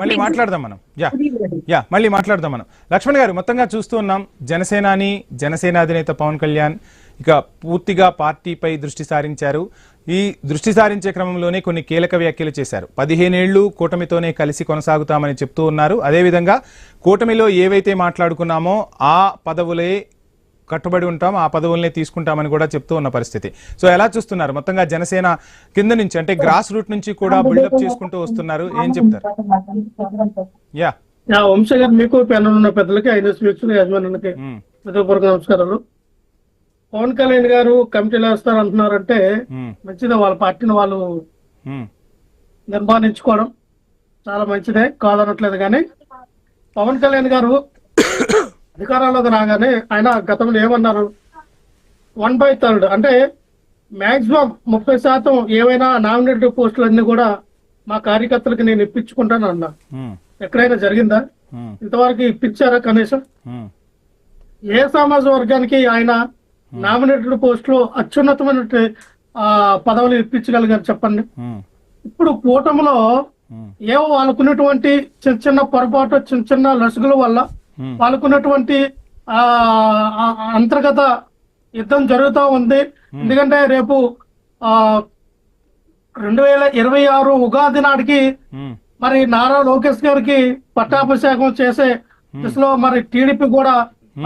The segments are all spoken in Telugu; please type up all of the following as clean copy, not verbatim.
మళ్ళీ మాట్లాడదాం మనం మళ్ళీ మాట్లాడదాం మనం. లక్ష్మణ్ గారు, మొత్తంగా చూస్తూ ఉన్నాం జనసేన అధినేత పవన్ కళ్యాణ్ ఇక పూర్తిగా పార్టీపై దృష్టి సారించారు. ఈ దృష్టి సారించే క్రమంలోనే కొన్ని కీలక వ్యాఖ్యలు చేశారు. 15 ఏళ్లు కూటమితోనే కలిసి కొనసాగుతామని చెప్తూ ఉన్నారు. అదేవిధంగా కూటమిలో ఏవైతే మాట్లాడుకున్నామో ఆ పదవులే కట్టుబడి ఉంటాం, ఆ పదవుల్నే తీసుకుంటామని కూడా చెప్తూ ఉన్న పరిస్థితి. సో ఎలా చూస్తున్నారు? మొత్తంగా జనసేన కింద నుంచి అంటే గ్రాస్ రూట్ నుంచి కూడా బిల్డప్ చేసుకుంటూ వస్తున్నారు, ఏం చెప్తారు? వంశ గారు, మీకు ప్యానల్ ఉన్న పెద్దలకి, యజమానులకి హృదయపూర్వక నమస్కారాలు. పవన్ కళ్యాణ్ గారు కమిటీలు వేస్తారు అంటున్నారంటే మంచిదే, వాళ్ళ పార్టీని వాళ్ళు నిర్మాణించుకోవడం చాలా మంచిదే, కాదనట్లేదు. కానీ పవన్ కళ్యాణ్ గారు అధికారంలోకి రాగానే ఆయన గతంలో ఏమన్నారు, 1/3 అంటే మాక్సిమం 30% ఏవైనా నామినేటెడ్ పోస్టులన్నీ కూడా మా కార్యకర్తలకు నేను ఇప్పించుకుంటాను అన్నా. ఎక్కడైనా జరిగిందా? ఇంతవరకు ఇప్పించారా? కనీసం ఏ సమాజ వర్గానికి ఆయన నామినేటెడ్ పోస్టులు అత్యున్నతమైన పదవులు ఇప్పించగలిగారు చెప్పండి. ఇప్పుడు కూటమిలో ఏవో వాళ్ళకున్నటువంటి చిన్న చిన్న పొరపాటు, చిన్న చిన్న లసుగుల వల్ల వాళ్ళకున్నటువంటి అంతర్గత యుద్ధం జరుగుతూ ఉంది. ఎందుకంటే రేపు 2026 ఉగాది నాటికి మరి నారా లోకేష్ గారికి పట్టాభిషేకం చేసే దిశలో మరి టీడీపీ కూడా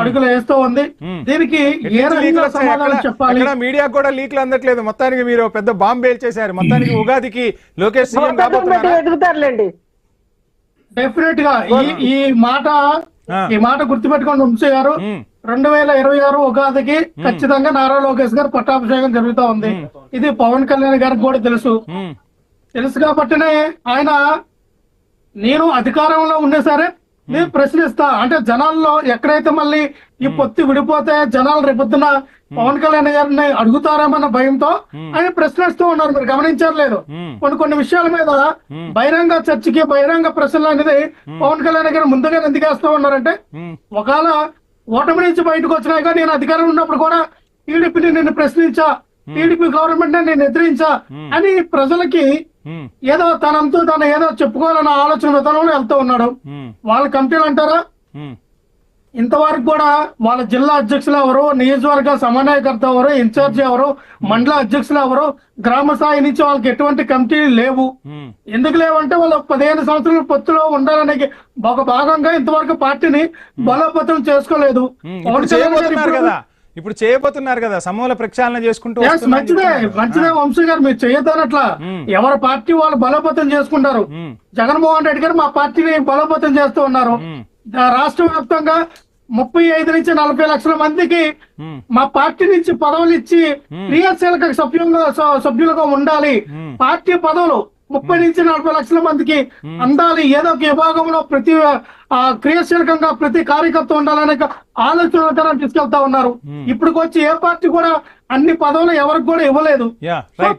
అడుగులు వేస్తూ ఉంది. దీనికి ఏ రకంగా సమాధానం చెప్పాలి? మీడియా కూడా లీక్లు అందట్లేదు. మొత్తానికి మీరు పెద్ద బాంబు చేశారు. మొత్తానికి ఉగాదికి లోకేష్ సీఎం ఎదుగుతారులేండి. డెఫినెట్ గా ఈ మాట గుర్తుపెట్టుకోండి వంశీ గారు. 2026 ఉగాదికి ఖచ్చితంగా నారా లోకేష్ గారు పట్టాభిషేకం జరుగుతూ ఉంది. ఇది పవన్ కళ్యాణ్ గారికి కూడా తెలుసు కాబట్టినే ఆయన నేను అధికారంలో ఉండే సరే నేను ప్రశ్నిస్తా అంటే జనాల్లో ఎక్కడైతే మళ్ళీ ఈ పొత్తి విడిపోతే జనాలు రేపొద్దున పవన్ కళ్యాణ్ గారిని అడుగుతారేమన్న భయంతో ఆయన ప్రశ్నిస్తూ ఉన్నారు. మీరు గమనించారు లేదు? కొన్ని విషయాల మీద బహిరంగ చర్చకి, బహిరంగ ప్రశ్నలు అనేది పవన్ కళ్యాణ్ గారు ముందుగా ఎందుకు వేస్తూ ఉన్నారంటే, ఒకవేళ ఓటమి నుంచి బయటకు వచ్చినాక నేను అధికారం ఉన్నప్పుడు కూడా టీడీపీని నేను ప్రశ్నించా, టీడీపీ గవర్నమెంట్ నేను ఎదిరించా అని ప్రజలకి ఏదో తనంతో తను ఏదో చెప్పుకోవాలన్న ఆలోచన విధానంలో వెళ్తూ ఉన్నాడు. వాళ్ళ కమిటీలు అంటారా? ఇంతవరకు కూడా వాళ్ళ జిల్లా అధ్యక్షులు ఎవరు, నియోజకవర్గ సమన్వయకర్త ఎవరు, ఇన్ఛార్జి ఎవరు, మండల అధ్యక్షులు ఎవరు, గ్రామ స్థాయి నుంచి వాళ్ళకి ఎటువంటి కమిటీలు లేవు. ఎందుకు లేవంటే వాళ్ళు 15 సంవత్సరాల పొత్తులో ఉండాలనే ఒక భాగంగా ఇంతవరకు పార్టీని బలోపేతం చేసుకోలేదు. ఇప్పుడు చేయబోతున్నారు కదా, సమూల ప్రక్షాళన చేసుకుంటూ. మంచిదే వంశీ గారు, మీరు చేయొద్దనట్లా. ఎవరి పార్టీ వాళ్ళు బలోపేతం చేసుకుంటారు. జగన్మోహన్ రెడ్డి గారు మా పార్టీని బలోపేతం చేస్తూ ఉన్నారు. రాష్ట్ర వ్యాప్తంగా 35 నుంచి 40 లక్షల మందికి మా పార్టీ నుంచి పదవులు ఇచ్చి క్రియాశీలక సభ్యులుగా ఉండాలి. పార్టీ పదవులు 30 నుంచి 40 లక్షల మందికి అందాలి. ఏదో ఒక విభాగంలో ప్రతి క్రియాశీలకంగా ప్రతి కార్యకర్త ఉండాలనే ఆలోచన తీసుకెళ్తా ఉన్నారు. ఇప్పుడు వచ్చి ఏ పార్టీ కూడా అన్ని పదవులు ఎవరికి కూడా ఇవ్వలేదు.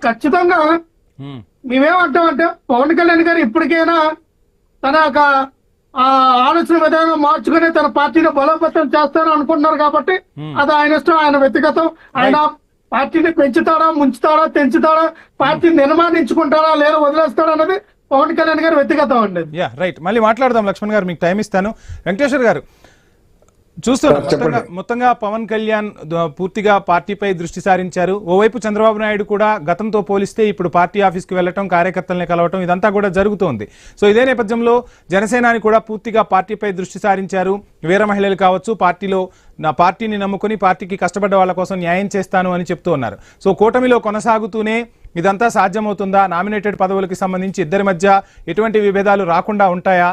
ఖచ్చితంగా మేమేమంటామంటే పవన్ కళ్యాణ్ గారు ఇప్పటికైనా తన యొక్క ఆలోచన విధానం మార్చుకుని తన పార్టీని బలోపేతం చేస్తారని అనుకుంటున్నారు. కాబట్టి అది ఆయన ఇష్టం, ఆయన వ్యక్తిగతం. ఆయన పార్టీని పెంచుతాడా, ముంచుతాడా, తెంచుతాడా, పార్టీని నిర్మాణించుకుంటాడా లేదా వదిలేస్తాడా అనేది పవన్ కళ్యాణ్ గారు వ్యక్తిగతం అండి. రైట్, మళ్ళీ మాట్లాడదాం. లక్ష్మణ్ గారు మీకు టైం ఇస్తాను. వెంకటేశ్వర్ గారు, చూస్తున్నారు మొత్తంగా పవన్ కళ్యాణ్ పూర్తిగా పార్టీపై దృష్టి సారించారు. ఓవైపు చంద్రబాబు నాయుడు కూడా గతంతో పోలిస్తే ఇప్పుడు పార్టీ ఆఫీస్కి వెళ్లటం, కార్యకర్తల్ని కలవటం ఇదంతా కూడా జరుగుతోంది. సో ఇదే నేపథ్యంలో జనసేనాని కూడా పూర్తిగా పార్టీపై దృష్టి సారించారు. వీర మహిళలు కావచ్చు, పార్టీని నమ్ముకుని పార్టీకి కష్టపడ్డ వాళ్ళ కోసం న్యాయం చేస్తాను అని చెప్తూ ఉన్నారు. సో కూటమిలో కొనసాగుతూనే ఇదంతా సాధ్యమవుతుందా? నామినేటెడ్ పదవులకు సంబంధించి ఇద్దరి మధ్య ఎటువంటి విభేదాలు రాకుండా ఉంటాయా?